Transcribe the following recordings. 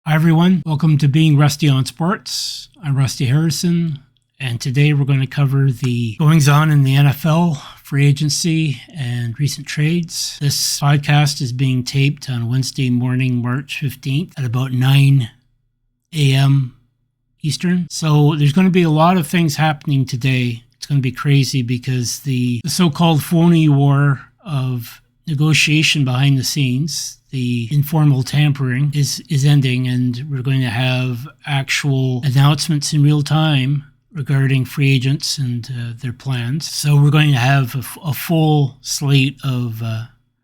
Hi everyone, welcome to Being Rusty on Sports. I'm Rusty Harrison, and today we're going to cover the goings-on in the NFL, free agency, and recent trades. This podcast is being taped on Wednesday morning, March 15th at about 9 a.m. Eastern. So there's going to be a lot of things happening today. It's going to be crazy because the so-called phony war of negotiation behind the scenes, the informal tampering, is ending, and we're going to have actual announcements in real time regarding free agents and their plans. So we're going to have a full slate of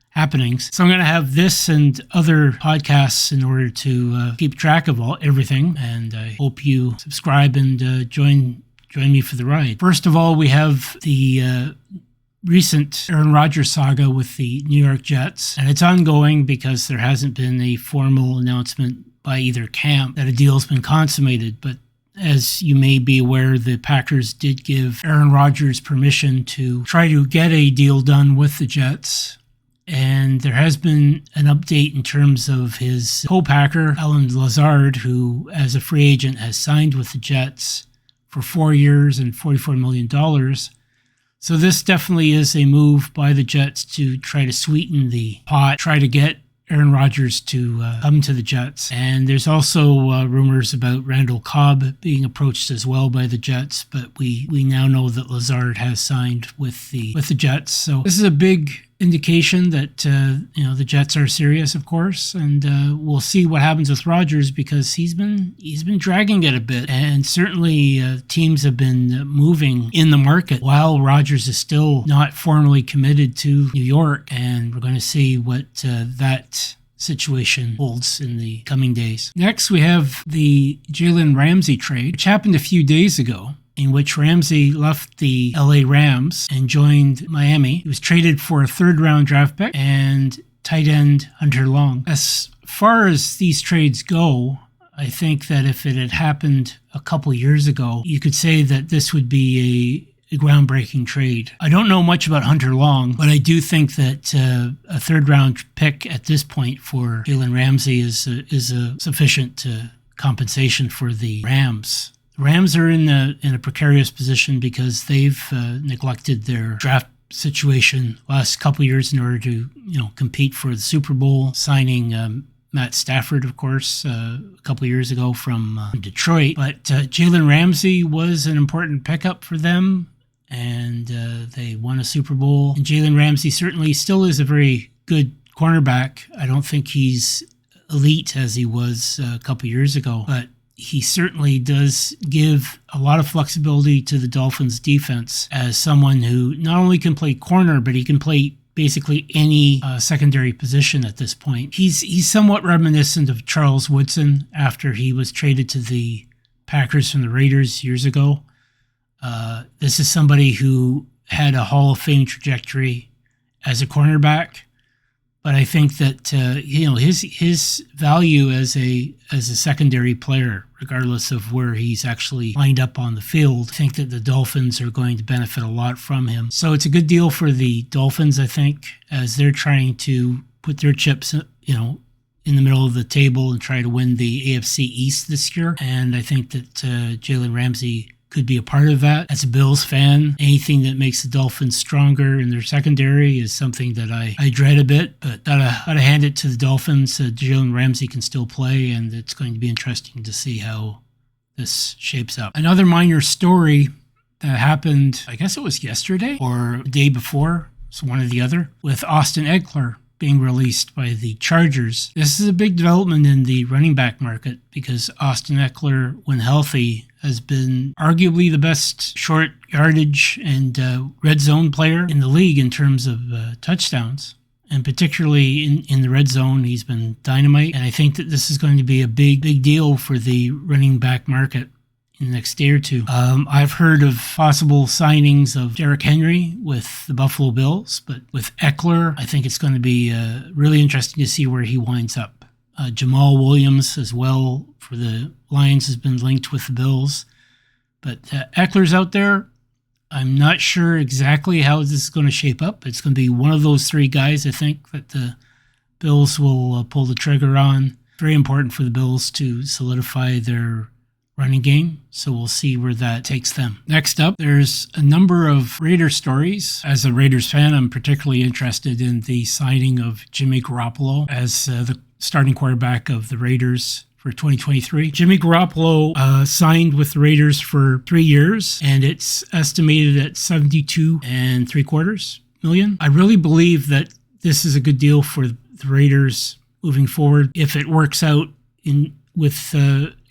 happenings. So I'm going to have this and other podcasts in order to keep track of everything, and I hope you subscribe and join me for the ride. First of all, we have the recent Aaron Rodgers saga with the New York Jets, and it's ongoing because there hasn't been a formal announcement by either camp that a deal has been consummated. But as you may be aware, the Packers did give Aaron Rodgers permission to try to get a deal done with the Jets. And there has been an update in terms of his co-Packer, Allen Lazard, who as a free agent has signed with the Jets for 4 years and $44 million. So this definitely is a move by the Jets to try to sweeten the pot, try to get Aaron Rodgers to come to the Jets. And there's also rumors about Randall Cobb being approached as well by the Jets, but we now know that Lazard has signed with the Jets. So this is a big indication that the Jets are serious, of course, and we'll see what happens with Rodgers because he's been dragging it a bit, and certainly teams have been moving in the market while Rodgers is still not formally committed to New York, and we're going to see what that situation holds in the coming days. Next, we have the Jalen Ramsey trade, which happened a few days ago, in which Ramsey left the LA Rams and joined Miami. He was traded for a third-round draft pick and tight end Hunter Long. As far as these trades go, I think that if it had happened a couple years ago, you could say that this would be a groundbreaking trade. I don't know much about Hunter Long, but I do think that a third-round pick at this point for Jalen Ramsey is a sufficient compensation for the Rams. The Rams are in a precarious position because they've neglected their draft situation last couple years in order to compete for the Super Bowl, signing Matt Stafford, of course, a couple years ago from Detroit. But Jalen Ramsey was an important pickup for them, and they won a Super Bowl. And Jalen Ramsey certainly still is a very good cornerback. I don't think he's elite as he was a couple years ago, but he certainly does give a lot of flexibility to the Dolphins defense as someone who not only can play corner, but he can play basically any secondary position at this point. He's somewhat reminiscent of Charles Woodson after he was traded to the Packers from the Raiders years ago. This is somebody who had a Hall of Fame trajectory as a cornerback. But I think that his value as a secondary player, regardless of where he's actually lined up on the field, I think that the Dolphins are going to benefit a lot from him. So it's a good deal for the Dolphins, I think, as they're trying to put their chips, in the middle of the table and try to win the AFC East this year. And I think that Jalen Ramsey could be a part of that. As a Bills fan, anything that makes the Dolphins stronger in their secondary is something that I dread a bit, but gotta hand it to the Dolphins. Jalen Ramsey can still play, and it's going to be interesting to see how this shapes up. Another minor story that happened, I guess it was yesterday or the day before, it's one or the other, with Austin Eckler being released by the Chargers. This is a big development in the running back market because Austin Eckler, when healthy, has been arguably the best short yardage and red zone player in the league in terms of touchdowns. And particularly in the red zone, he's been dynamite. And I think that this is going to be a big deal for the running back market in the next day or two. I've heard of possible signings of Derrick Henry with the Buffalo Bills, but with Eckler, I think it's going to be really interesting to see where he winds up. Jamal Williams as well for the Lions has been linked with the Bills. But Eckler's out there. I'm not sure exactly how this is going to shape up. It's going to be one of those three guys, I think, that the Bills will pull the trigger on. very important for the Bills to solidify their running game, so we'll see where that takes them. Next up, there's a number of Raiders stories. As a Raiders fan, I'm particularly interested in the signing of Jimmy Garoppolo as the starting quarterback of the Raiders for 2023. Jimmy Garoppolo signed with the Raiders for 3 years, and it's estimated at $72.75 million. I really believe that this is a good deal for the Raiders moving forward if it works out with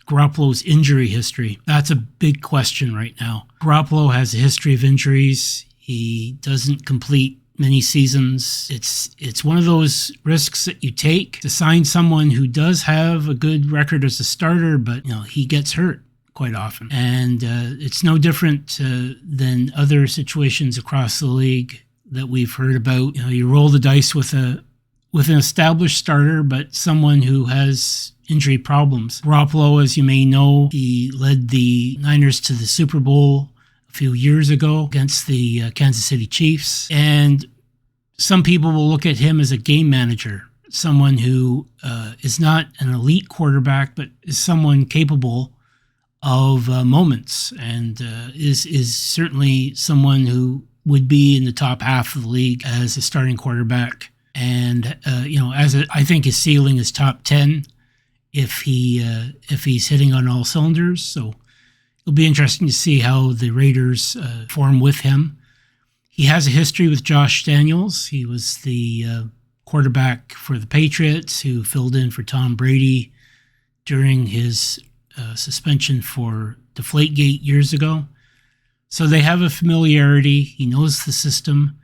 Garoppolo's injury history. That's a big question right now. Garoppolo has a history of injuries. He doesn't complete many seasons. It's one of those risks that you take to sign someone who does have a good record as a starter, but he gets hurt quite often. And it's no different than other situations across the league that we've heard about. You roll the dice with an established starter, but someone who has injury problems. Garoppolo, as you may know, he led the Niners to the Super Bowl a few years ago against the Kansas City Chiefs. And some people will look at him as a game manager, someone who is not an elite quarterback, but is someone capable of moments, and is certainly someone who would be in the top half of the league as a starting quarterback. And I think his ceiling is top 10 if he's hitting on all cylinders. So it'll be interesting to see how the Raiders form with him. He has a history with Josh Daniels. He was the quarterback for the Patriots who filled in for Tom Brady during his suspension for Deflategate years ago. So they have a familiarity. He knows the system.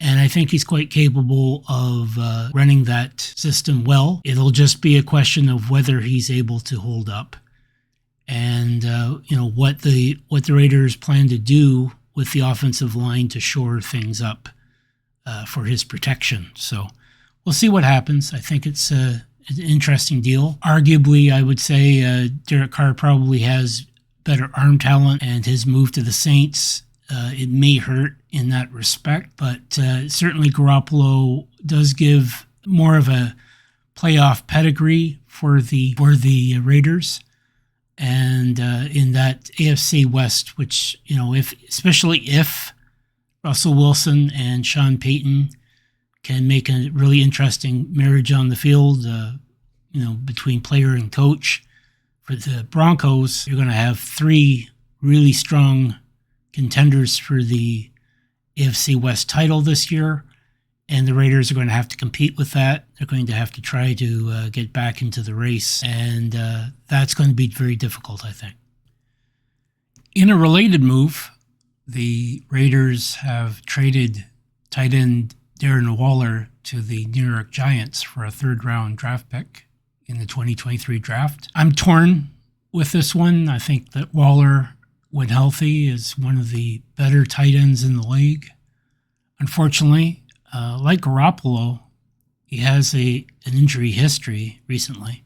And I think he's quite capable of running that system well. It'll just be a question of whether he's able to hold up, and what the Raiders plan to do with the offensive line to shore things up for his protection. So we'll see what happens. I think it's an interesting deal. Arguably, I would say Derek Carr probably has better arm talent, and his move to the Saints, it may hurt in that respect, but certainly Garoppolo does give more of a playoff pedigree for the Raiders, and in that AFC West, which especially if Russell Wilson and Sean Payton can make a really interesting marriage on the field, between player and coach. For the Broncos, you're going to have 3 really strong contenders for the AFC West title this year, and the Raiders are going to have to compete with that. They're going to have to try to get back into the race, and that's going to be very difficult, I think. In a related move, the Raiders have traded tight end Darren Waller to the New York Giants for a third-round draft pick in the 2023 draft. I'm torn with this one. I think that Waller, when healthy, is one of the better tight ends in the league. Unfortunately, like Garoppolo, he has an injury history recently.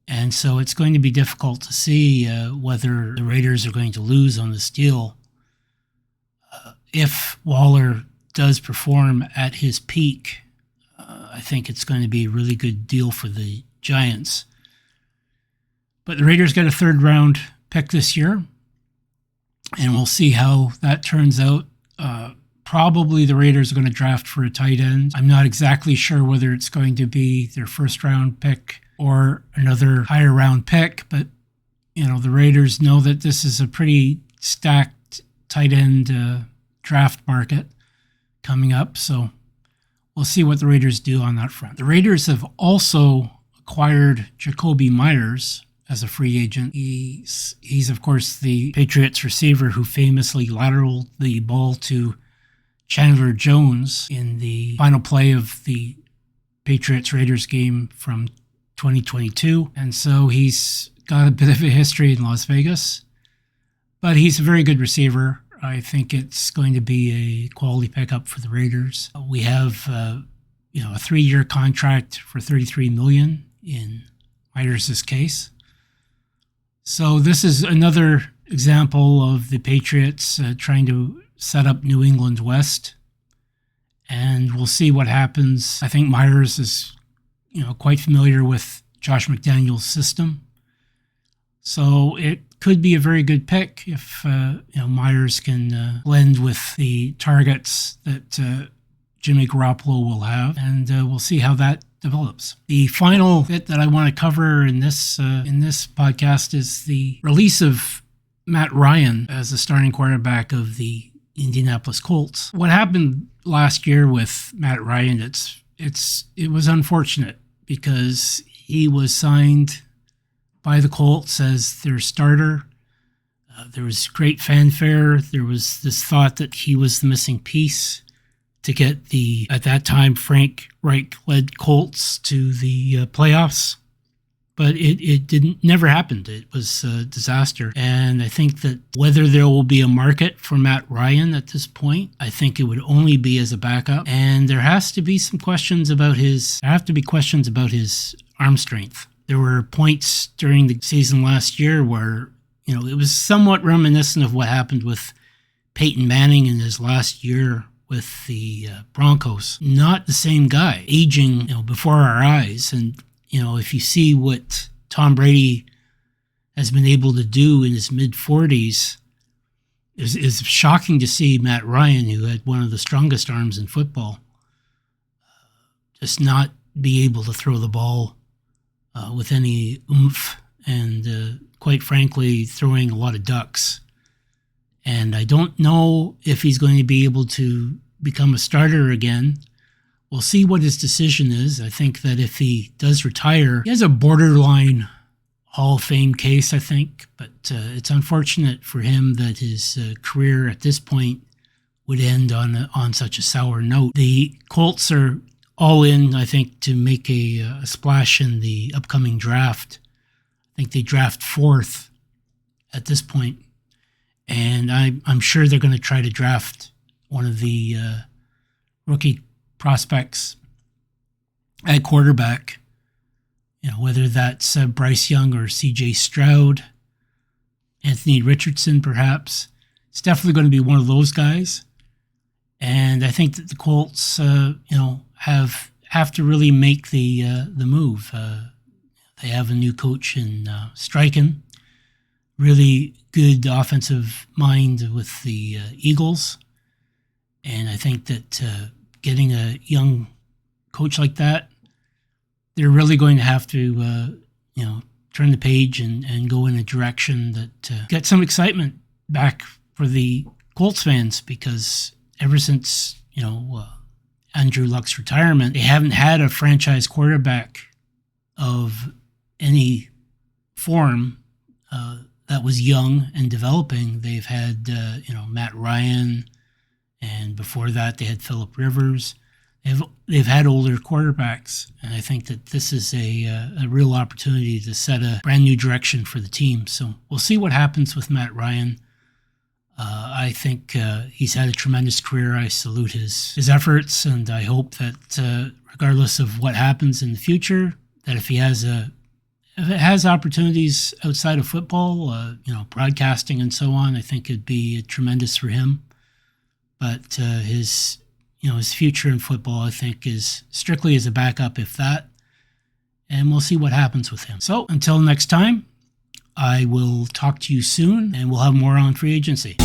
And so it's going to be difficult to see whether the Raiders are going to lose on this deal. If Waller does perform at his peak, I think it's going to be a really good deal for the Giants. But the Raiders got a third-round pick this year, and we'll see how that turns out. Probably the Raiders are going to draft for a tight end. I'm not exactly sure whether it's going to be their first-round pick or another higher-round pick, but the Raiders know that this is a pretty stacked tight end draft market coming up, so we'll see what the Raiders do on that front. The Raiders have also acquired Jakobi Meyers as a free agent. He's of course the Patriots receiver who famously lateraled the ball to Chandler Jones in the final play of the Patriots-Raiders game from 2022. And so he's got a bit of a history in Las Vegas, but he's a very good receiver. I think it's going to be a quality pickup for the Raiders. We have a 3-year contract for $33 million in Myers' case. So this is another example of the Patriots trying to set up New England West, and we'll see what happens. I think Myers is, quite familiar with Josh McDaniels' system. So it could be a very good pick if Meyers can blend with the targets that Jimmy Garoppolo will have, and we'll see how that develops. The final bit that I want to cover in this podcast is the release of Matt Ryan as the starting quarterback of the Indianapolis Colts. What happened last year with Matt Ryan, it was unfortunate because he was signed by the Colts as their starter. There was great fanfare. There was this thought that he was the missing piece to get the, at that time, Frank Reich-led Colts to the playoffs. But it never happened. It was a disaster. And I think that whether there will be a market for Matt Ryan at this point, I think it would only be as a backup. And there has to be some questions about his arm strength. There were points during the season last year where, it was somewhat reminiscent of what happened with Peyton Manning in his last year with the Broncos. Not the same guy, aging, before our eyes. And, if you see what Tom Brady has been able to do in his mid-40s, it's shocking to see Matt Ryan, who had one of the strongest arms in football, just not be able to throw the ball with any oomph and, quite frankly, throwing a lot of ducks. And I don't know if he's going to be able to become a starter again. We'll see what his decision is. I think that if he does retire, he has a borderline Hall of Fame case, I think. But it's unfortunate for him that his career at this point would end on such a sour note. The Colts are all in, I think, to make a splash in the upcoming draft. I think they draft 4th at this point. And I'm sure they're going to try to draft one of the rookie prospects at quarterback, whether that's Bryce Young or C.J. Stroud, Anthony Richardson perhaps. It's definitely going to be one of those guys. And I think that the Colts, have to really make the move. They have a new coach in Steichen, really good offensive mind with the Eagles. And I think that getting a young coach like that, they're really going to have to, turn the page and go in a direction that get some excitement back for the Colts fans, because ever since, Andrew Luck's retirement, they haven't had a franchise quarterback of any form that was young and developing. They've had, Matt Ryan, and before that they had Phillip Rivers. They've had older quarterbacks, and I think that this is a real opportunity to set a brand new direction for the team. So we'll see what happens with Matt Ryan. I think he's had a tremendous career. I salute his efforts, and I hope that regardless of what happens in the future, that if it has opportunities outside of football, broadcasting and so on, I think it'd be tremendous for him. But his future in football, I think, is strictly as a backup, if that. And we'll see what happens with him. So until next time, I will talk to you soon, and we'll have more on free agency.